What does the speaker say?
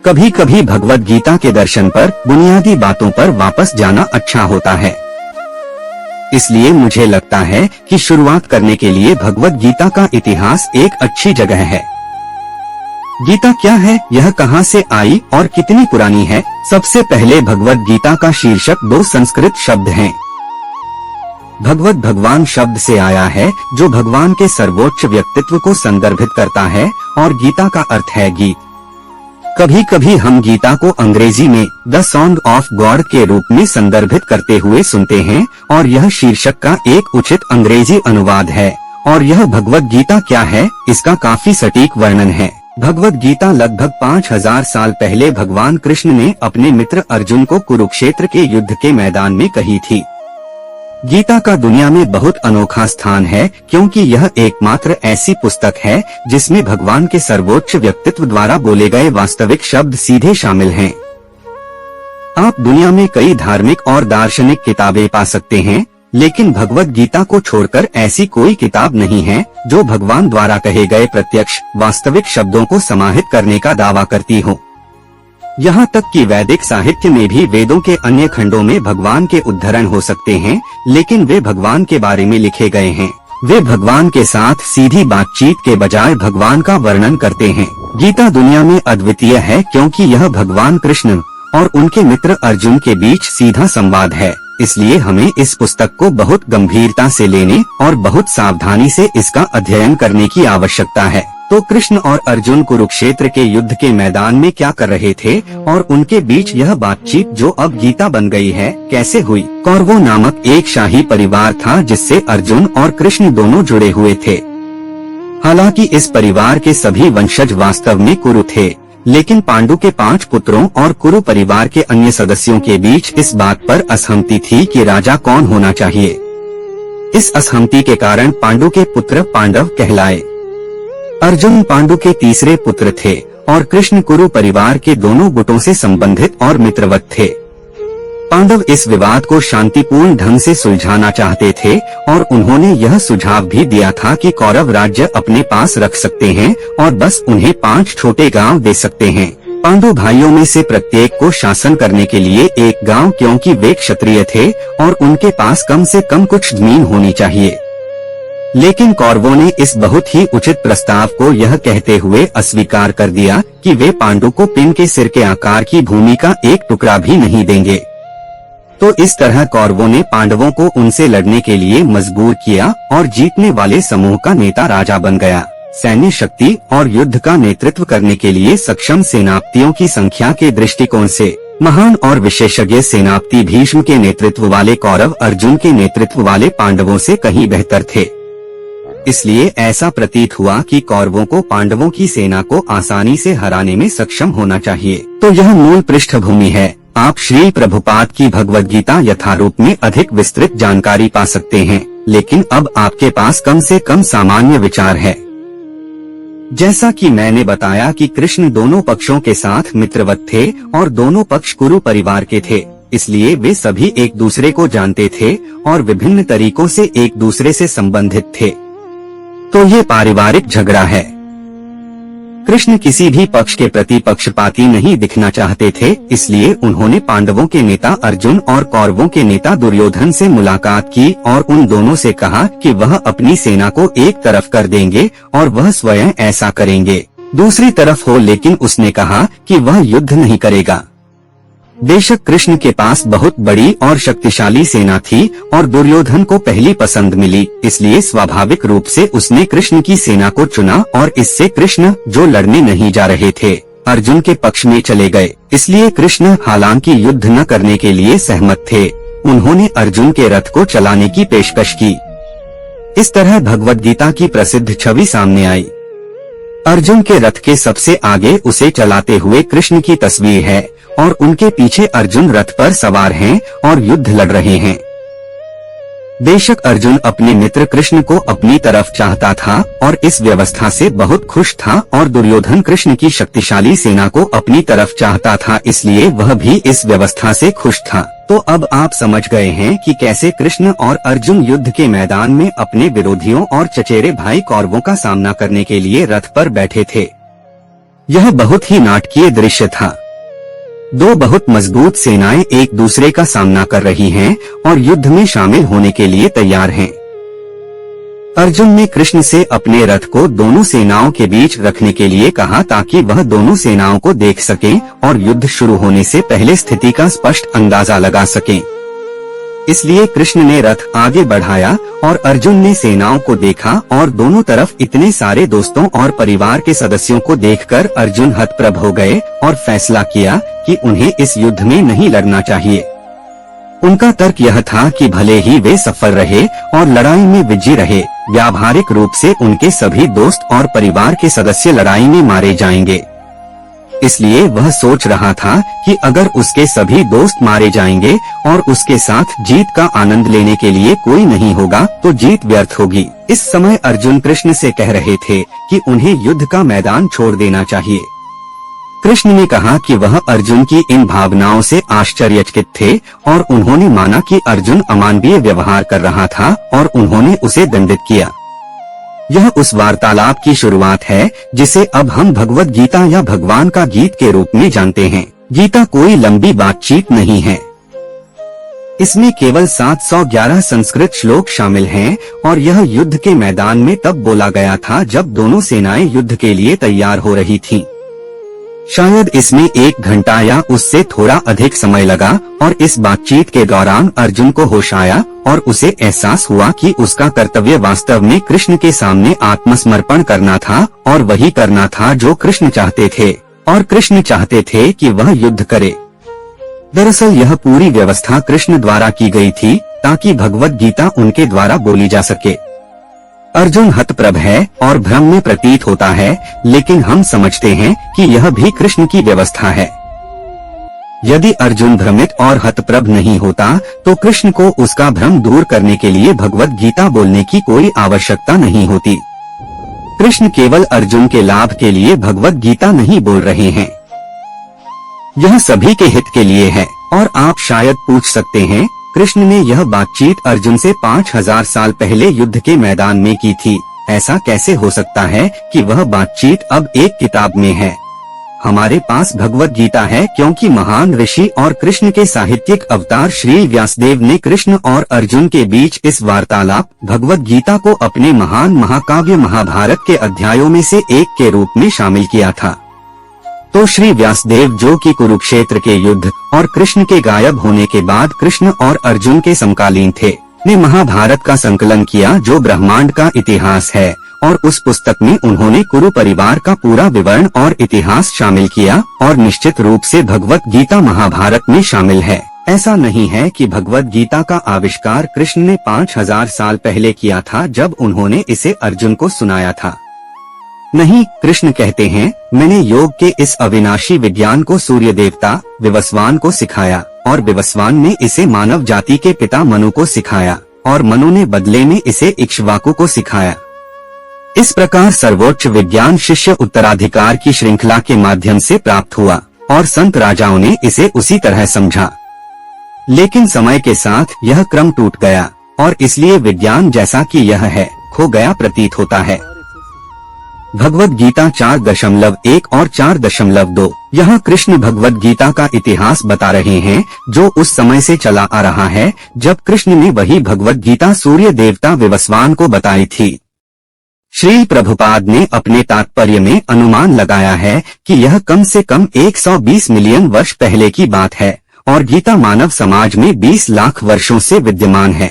कभी कभी भगवत गीता के दर्शन पर बुनियादी बातों पर वापस जाना अच्छा होता है। इसलिए मुझे लगता है कि शुरुआत करने के लिए भगवत गीता का इतिहास एक अच्छी जगह है। गीता क्या है, यह कहां से आई और कितनी पुरानी है? सबसे पहले भगवत गीता का शीर्षक 2 संस्कृत शब्द हैं। भगवत भगवान शब्द से आया है, जो भगवान के सर्वोच्च व्यक्तित्व को संदर्भित करता है, और गीता का अर्थ है गीत। कभी कभी हम गीता को अंग्रेजी में द सॉन्ग ऑफ गॉड के रूप में संदर्भित करते हुए सुनते हैं, और यह शीर्षक का एक उचित अंग्रेजी अनुवाद है। और यह भगवत गीता क्या है, इसका काफी सटीक वर्णन है। भगवत गीता लगभग 5000 साल पहले भगवान कृष्ण ने अपने मित्र अर्जुन को कुरुक्षेत्र के युद्ध के मैदान में कही थी। गीता का दुनिया में बहुत अनोखा स्थान है, क्योंकि यह एकमात्र ऐसी पुस्तक है जिसमें भगवान के सर्वोच्च व्यक्तित्व द्वारा बोले गए वास्तविक शब्द सीधे शामिल हैं। आप दुनिया में कई धार्मिक और दार्शनिक किताबें पा सकते हैं, लेकिन भगवत गीता को छोड़कर ऐसी कोई किताब नहीं है जो भगवान द्वारा कहे गए प्रत्यक्ष वास्तविक शब्दों को समाहित करने का दावा करती हो। यहाँ तक कि वैदिक साहित्य में भी वेदों के अन्य खंडों में भगवान के उद्धरण हो सकते हैं, लेकिन वे भगवान के बारे में लिखे गए हैं। वे भगवान के साथ सीधी बातचीत के बजाय भगवान का वर्णन करते हैं। गीता दुनिया में अद्वितीय है, क्योंकि यह भगवान कृष्ण और उनके मित्र अर्जुन के बीच सीधा संवाद है। इसलिए हमें इस पुस्तक को बहुत गंभीरता से लेने और बहुत सावधानी से इसका अध्ययन करने की आवश्यकता है। तो कृष्ण और अर्जुन कुरुक्षेत्र के युद्ध के मैदान में क्या कर रहे थे, और उनके बीच यह बातचीत जो अब गीता बन गई है, कैसे हुई? कौरवों नामक एक शाही परिवार था जिससे अर्जुन और कृष्ण दोनों जुड़े हुए थे। हालांकि इस परिवार के सभी वंशज वास्तव में कुरु थे, लेकिन पांडु के 5 पुत्रों और कुरु परिवार के अन्य सदस्यों के बीच इस बात पर असहमति थी कि राजा कौन होना चाहिए। इस असहमति के कारण पांडु के पुत्र पांडव कहलाए। अर्जुन पांडु के तीसरे पुत्र थे और कृष्ण कुरु परिवार के दोनों गुटों से संबंधित और मित्रवत थे। पांडव इस विवाद को शांतिपूर्ण ढंग से सुलझाना चाहते थे, और उन्होंने यह सुझाव भी दिया था कि कौरव राज्य अपने पास रख सकते हैं और बस उन्हें 5 छोटे गांव दे सकते हैं। पांडु भाइयों में से प्रत्येक को शासन करने के लिए एक गांव, क्योंकि वे क्षत्रिय थे और उनके पास कम से कम कुछ जमीन होनी चाहिए। लेकिन कौरवों ने इस बहुत ही उचित प्रस्ताव को यह कहते हुए अस्वीकार कर दिया कि वे पांडु को पिन के सिर के आकार की भूमि का एक टुकड़ा भी नहीं देंगे। तो इस तरह कौरवों ने पांडवों को उनसे लड़ने के लिए मजबूर किया, और जीतने वाले समूह का नेता राजा बन गया। सैन्य शक्ति और युद्ध का नेतृत्व करने के लिए सक्षम सेनापतियों की संख्या के दृष्टिकोण से महान और विशेषज्ञ सेनापति भीष्म के नेतृत्व वाले कौरव अर्जुन के नेतृत्व वाले पांडवों से कहीं बेहतर थे। इसलिए ऐसा प्रतीत हुआ कि कौरवों को पांडवों की सेना को आसानी से हराने में सक्षम होना चाहिए। तो यह मूल पृष्ठभूमि है। आप श्री प्रभुपाद की भगवत गीता यथारूप में अधिक विस्तृत जानकारी पा सकते हैं, लेकिन अब आपके पास कम से कम सामान्य विचार है। जैसा कि मैंने बताया कि कृष्ण दोनों पक्षों के साथ मित्रवत थे और दोनों पक्ष कुरु परिवार के थे, इसलिए वे सभी एक दूसरे को जानते थे और विभिन्न तरीकों से एक दूसरे से संबंधित थे। तो ये पारिवारिक झगड़ा है। कृष्ण किसी भी पक्ष के प्रति पक्षपाती नहीं दिखना चाहते थे, इसलिए उन्होंने पांडवों के नेता अर्जुन और कौरवों के नेता दुर्योधन से मुलाकात की और उन दोनों से कहा कि वह अपनी सेना को एक तरफ कर देंगे और वह स्वयं ऐसा करेंगे। दूसरी तरफ हो, लेकिन उसने कहा कि वह युद्ध नहीं करेगा। बेशक कृष्ण के पास बहुत बड़ी और शक्तिशाली सेना थी और दुर्योधन को पहली पसंद मिली, इसलिए स्वाभाविक रूप से उसने कृष्ण की सेना को चुना, और इससे कृष्ण, जो लड़ने नहीं जा रहे थे, अर्जुन के पक्ष में चले गए। इसलिए कृष्ण हालांकि युद्ध न करने के लिए सहमत थे, उन्होंने अर्जुन के रथ को चलाने की पेशकश की। इस तरह भगवत गीता की प्रसिद्ध छवि सामने आई। अर्जुन के रथ के सबसे आगे उसे चलाते हुए कृष्ण की तस्वीर है, और उनके पीछे अर्जुन रथ पर सवार हैं और युद्ध लड़ रहे हैं। बेशक अर्जुन अपने मित्र कृष्ण को अपनी तरफ चाहता था और इस व्यवस्था से बहुत खुश था, और दुर्योधन कृष्ण की शक्तिशाली सेना को अपनी तरफ चाहता था, इसलिए वह भी इस व्यवस्था से खुश था। तो अब आप समझ गए हैं कि कैसे कृष्ण और अर्जुन युद्ध के मैदान में अपने विरोधियों और चचेरे भाई कौरवों का सामना करने के लिए रथ पर बैठे थे। यह बहुत ही नाटकीय दृश्य था। दो बहुत मजबूत सेनाएं एक दूसरे का सामना कर रही हैं और युद्ध में शामिल होने के लिए तैयार हैं। अर्जुन ने कृष्ण से अपने रथ को दोनों सेनाओं के बीच रखने के लिए कहा ताकि वह दोनों सेनाओं को देख सकें और युद्ध शुरू होने से पहले स्थिति का स्पष्ट अंदाजा लगा सकें। इसलिए कृष्ण ने रथ आगे बढ़ाया और अर्जुन ने सेनाओं को देखा और दोनों तरफ इतने सारे दोस्तों और परिवार के सदस्यों को देखकर अर्जुन हतप्रभ हो गए और फैसला किया कि उन्हें इस युद्ध में नहीं लड़ना चाहिए। उनका तर्क यह था कि भले ही वे सफल रहे और लड़ाई में विजयी रहे, व्यावहारिक रूप से उनके सभी दोस्त और परिवार के सदस्य लड़ाई में मारे जाएंगे। इसलिए वह सोच रहा था कि अगर उसके सभी दोस्त मारे जाएंगे और उसके साथ जीत का आनंद लेने के लिए कोई नहीं होगा तो जीत व्यर्थ होगी। इस समय अर्जुन कृष्ण से कह रहे थे कि उन्हें युद्ध का मैदान छोड़ देना चाहिए। कृष्ण ने कहा कि वह अर्जुन की इन भावनाओं से आश्चर्यचकित थे और उन्होंने माना कि अर्जुन अमानवीय व्यवहार कर रहा था और उन्होंने उसे दंडित किया। यह उस वार्तालाप की शुरुआत है जिसे अब हम भगवद गीता या भगवान का गीत के रूप में जानते हैं। गीता कोई लंबी बातचीत नहीं है। इसमें केवल 711 संस्कृत श्लोक शामिल हैं और यह युद्ध के मैदान में तब बोला गया था जब दोनों सेनाएं युद्ध के लिए तैयार हो रही थीं। शायद इसमें 1 घंटा या उससे थोड़ा अधिक समय लगा और इस बातचीत के दौरान अर्जुन को होश आया और उसे एहसास हुआ कि उसका कर्तव्य वास्तव में कृष्ण के सामने आत्मसमर्पण करना था और वही करना था जो कृष्ण चाहते थे और कृष्ण चाहते थे कि वह युद्ध करे। दरअसल यह पूरी व्यवस्था कृष्ण द्वारा की गई थी ताकि भगवद गीता उनके द्वारा बोली जा सके। अर्जुन हतप्रभ है और भ्रम में प्रतीत होता है, लेकिन हम समझते हैं कि यह भी कृष्ण की व्यवस्था है। यदि अर्जुन भ्रमित और हतप्रभ नहीं होता तो कृष्ण को उसका भ्रम दूर करने के लिए भगवद गीता बोलने की कोई आवश्यकता नहीं होती। कृष्ण केवल अर्जुन के लाभ के लिए भगवद गीता नहीं बोल रहे हैं, यह सभी के हित के लिए है। और आप शायद पूछ सकते हैं, कृष्ण ने यह बातचीत अर्जुन से 5000 साल पहले युद्ध के मैदान में की थी, ऐसा कैसे हो सकता है कि वह बातचीत अब एक किताब में है? हमारे पास भगवद गीता है क्योंकि महान ऋषि और कृष्ण के साहित्यिक अवतार श्री व्यासदेव ने कृष्ण और अर्जुन के बीच इस वार्तालाप भगवद गीता को अपने महान महाकाव्य महाभारत के अध्यायों में से एक के रूप में शामिल किया था। तो श्री व्यासदेव, जो कि कुरुक्षेत्र के युद्ध और कृष्ण के गायब होने के बाद कृष्ण और अर्जुन के समकालीन थे, ने महाभारत का संकलन किया जो ब्रह्मांड का इतिहास है और उस पुस्तक में उन्होंने कुरु परिवार का पूरा विवरण और इतिहास शामिल किया और निश्चित रूप से भगवद गीता महाभारत में शामिल है। ऐसा नहीं है कि भगवद गीता का आविष्कार कृष्ण ने 5000 साल पहले किया था जब उन्होंने इसे अर्जुन को सुनाया था। नहीं, कृष्ण कहते हैं, मैंने योग के इस अविनाशी विज्ञान को सूर्य देवता विवस्वान को सिखाया और विवस्वान ने इसे मानव जाति के पिता मनु को सिखाया और मनु ने बदले में इसे इक्ष्वाकु को सिखाया। इस प्रकार सर्वोच्च विज्ञान शिष्य उत्तराधिकार की श्रृंखला के माध्यम से प्राप्त हुआ और संत राजाओं ने इसे उसी तरह समझा। लेकिन समय के साथ यह क्रम टूट गया और इसलिए विज्ञान जैसा कि यह है खो गया प्रतीत होता है। भगवद गीता 4.1 और 4.2 यहाँ कृष्ण भगवद गीता का इतिहास बता रहे हैं जो उस समय से चला आ रहा है जब कृष्ण ने वही भगवद गीता सूर्य देवता विवस्वान को बताई थी। श्री प्रभुपाद ने अपने तात्पर्य में अनुमान लगाया है कि यह कम से कम 120 मिलियन वर्ष पहले की बात है और गीता मानव समाज में 20 लाख वर्षों से विद्यमान है।